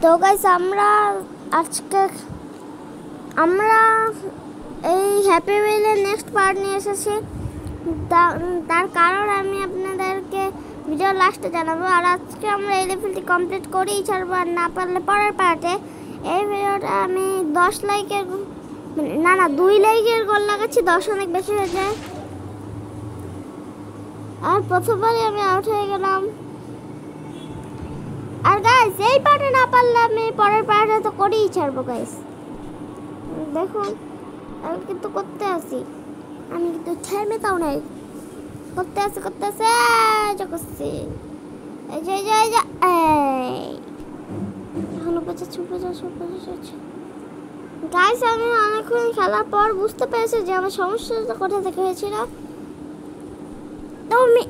তো গাইস আজকে আমরা এই হ্যাপি উইলের নেক্সট পার্ট নিয়ে এসেছি। তার কারণ আমি আপনাদেরকে ভিডিও লাস্টে জানাবো। আর আজকে আমরা এই লেভেলটি কমপ্লিট করেই ছাড়বো, আর না পারলে পরের পার্টে। এই ভিডিওটা আমি 10 লাইকের না 2 লাইকের গোল লাগাচ্ছি, 10 অনেক বেশি হয়ে যায়। আর প্রথমবারই আমি আউট হয়ে গেলাম। আর গাইস এই পার্টে না পারলে আমি পরের পার্টে তো করেই ছাড়বো গাইস। দেখুন আমি কিন্তু করতে আসি, আমি কিন্তু ছেড়ে তাও নাই, করতে আসি করছি। এই যে এখনো গাইস আমি অনেকক্ষণ খেলার পর বুঝতে পেরেছি যে আমার সমস্যাটা কোথা থেকে হয়েছিল। তো আমি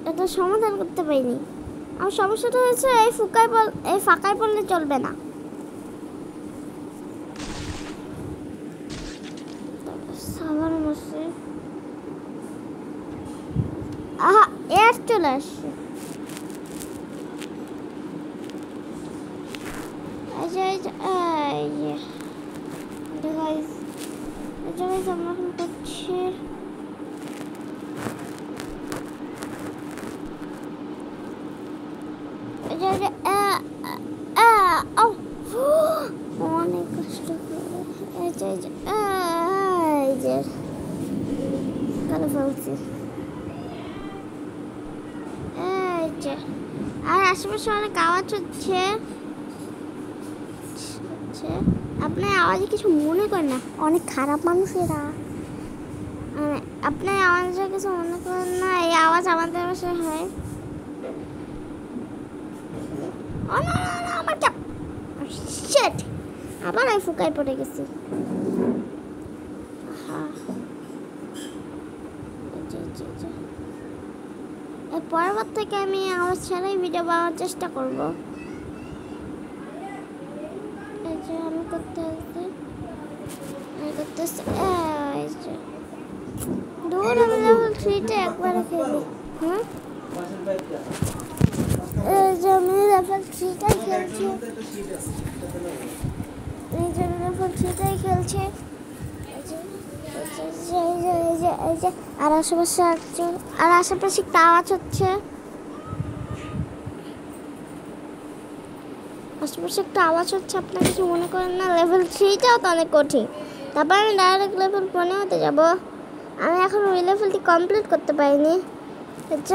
এটা সমাধান করতে পারিনি। আমার সমস্যাটা হয়েছে এই ফাঁকায় পড়লে চলবে না। সাধারণ আছে আহা এর চলে আসছে। আমরা এখন করছি অনেক কষ্ট করে ফেলছি। আর আশেপাশে অনেক আওয়াজ হচ্ছে। আপনার আওয়াজে কিছু মনে করেন না, অনেক খারাপ মানুষ এরা। আপনার আওয়াজে কিছু মনে করেন না, এই আওয়াজ আমাদের বাসায় হয়। আবার আমি ফুকায় পড়ে গেছি। পরবর্তী থেকে আমি আওয়াজ ছাড়াই ভিডিও বানানোর চেষ্টা করবো। আমি করতেছি দূর আমি লেভেল 3টা একবারে খেলি। আমি লেভেল 3টাই খেলছি। আর আশেপাশে একটা আওয়াজ হচ্ছে। আপনার কিছু মনে করেন না। লেভেল 3টাও তো অনেক কঠিন। তারপর আমি ডাইরেক্ট লেভেল 15তে যাব। আমি এখন ওই লেভেলটি কমপ্লিট করতে পারিনি,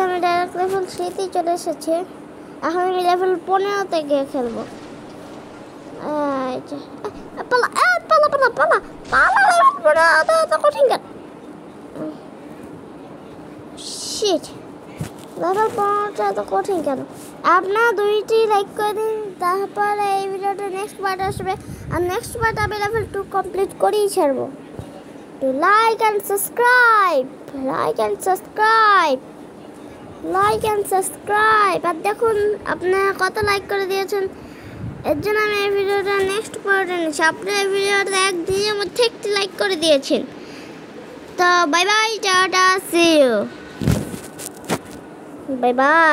আমি ডাইরেক্ট লেভেল 3তেই চলে এসেছি। এখন আমি লেভেল 15তে গিয়ে খেলবো। কঠিন কেন? লেভেল 15টা এত কঠিন কেন? আপনারা 2টি লাইক করে দিন, তারপরে এই ভিডিওটা নেক্সট পার্ট আসবে। আর নেক্সট পার্ট আমি লেভেল 2 কমপ্লিট করেই ছাড়বো। তো লাইক অ্যান্ড সাবস্ক্রাইব। আর দেখুন আপনারা কত লাইক করে দিয়েছেন, এর জন্য আমি এই ভিডিওটা নেক্সট পার্টে নিচ্ছি। আপনারা এই ভিডিওটা একদিনের মধ্যে একটি লাইক করে দিয়েছেন। তো bye bye, tata, see you, bye by.